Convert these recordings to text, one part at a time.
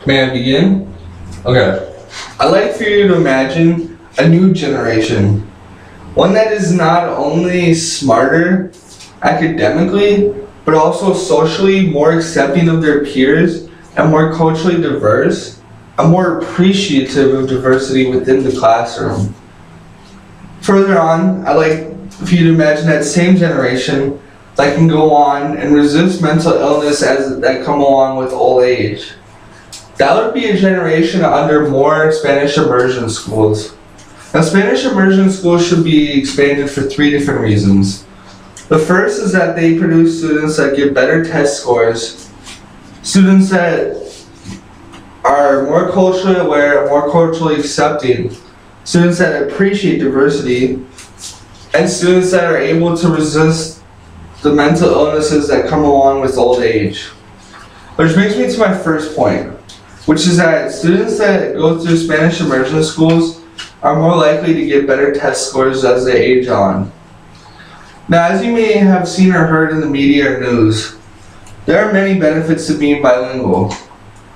May I begin? Okay. I'd like for you to imagine a new generation. One that is not only smarter academically, but also socially more accepting of their peers and more culturally diverse and more appreciative of diversity within the classroom. Further on, I'd like for you to imagine that same generation that can go on and resist mental illness as that come along with old age. That would be a generation under more Spanish immersion schools. Now, Spanish immersion schools should be expanded for 3 different reasons. The first is that they produce students that get better test scores, students that are more culturally aware and more culturally accepting, students that appreciate diversity, and students that are able to resist the mental illnesses that come along with old age. Which brings me to my first point, which is that students that go through Spanish immersion schools are more likely to get better test scores as they age on. Now, as you may have seen or heard in the media or news, there are many benefits to being bilingual.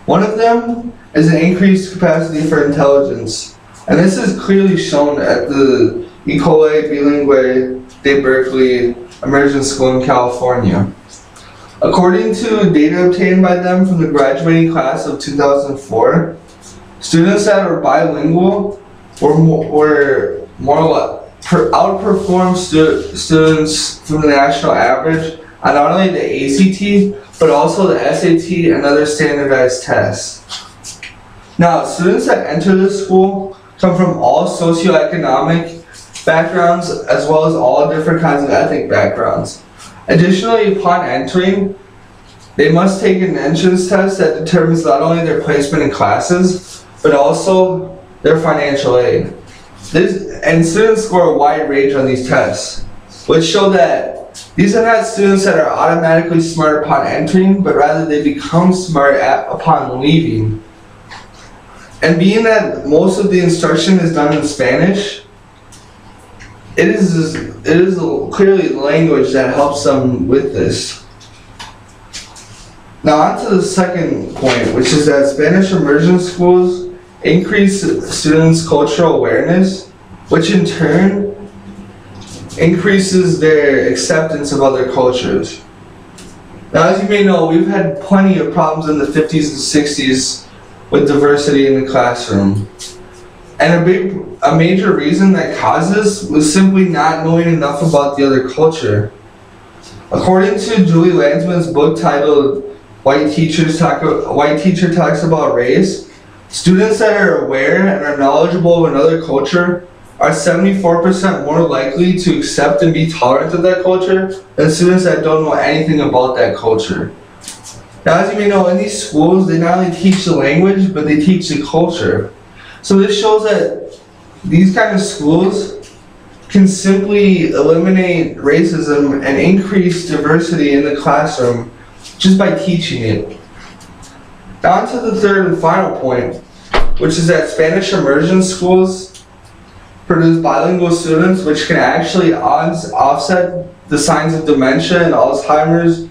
One of them is an increased capacity for intelligence, and this is clearly shown at the Ecole Bilingüe de Berkeley Immersion School in California. According to data obtained by them from the graduating class of 2004, students that were bilingual outperformed students from the national average on not only the ACT, but also the SAT and other standardized tests. Now, students that enter this school come from all socioeconomic backgrounds as well as all different kinds of ethnic backgrounds. Additionally, upon entering, they must take an entrance test that determines not only their placement in classes, but also their financial aid. And students score a wide range on these tests, which show that these are not students that are automatically smart upon entering, but rather they become smart upon leaving. And being that most of the instruction is done in Spanish, it is clearly language that helps them with this. Now on to the second point, which is that Spanish immersion schools increase students' cultural awareness, which in turn increases their acceptance of other cultures. Now, as you may know, we've had plenty of problems in the 50s and 60s with diversity in the classroom. And a major reason that caused this was simply not knowing enough about the other culture. According to Julie Landsman's book titled White Teacher Talks About Race, students that are aware and are knowledgeable of another culture are 74% more likely to accept and be tolerant of that culture than students that don't know anything about that culture. Now, as you may know, in these schools, they not only teach the language, but they teach the culture. So this shows that these kind of schools can simply eliminate racism and increase diversity in the classroom just by teaching it. Now on to the third and final point, which is that Spanish immersion schools produce bilingual students which can actually offset the signs of dementia and Alzheimer's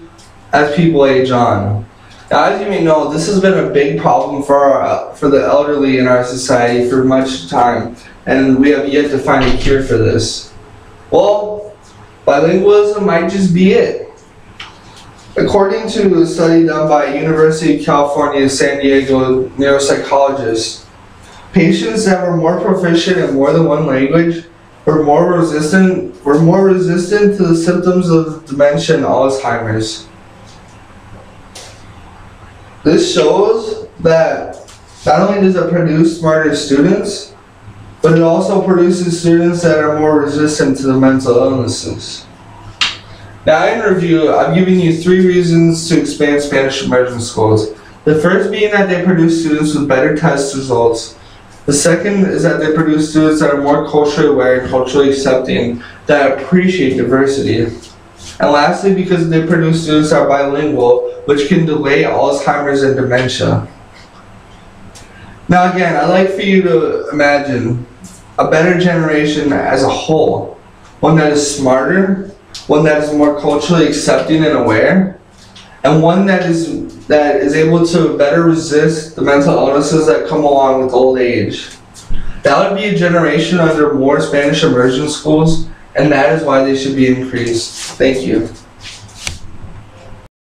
as people age on. Now, as you may know, this has been a big problem for the elderly in our society for much time, and we have yet to find a cure for this. Well, bilingualism might just be it. According to a study done by University of California, San Diego neuropsychologists, patients that were more proficient in more than one language were more resistant to the symptoms of dementia and Alzheimer's. This shows that not only does it produce smarter students, but it also produces students that are more resistant to the mental illnesses. Now, in review, I've given you 3 reasons to expand Spanish immersion schools. The first being that they produce students with better test results. The second is that they produce students that are more culturally aware and culturally accepting, that appreciate diversity. And lastly, because they produce students that are bilingual, which can delay Alzheimer's and dementia. Now again, I'd like for you to imagine a better generation as a whole. One that is smarter, one that is more culturally accepting and aware, and one that is able to better resist the mental illnesses that come along with old age. That would be a generation under more Spanish immersion schools, and that is why they should be increased. Thank you.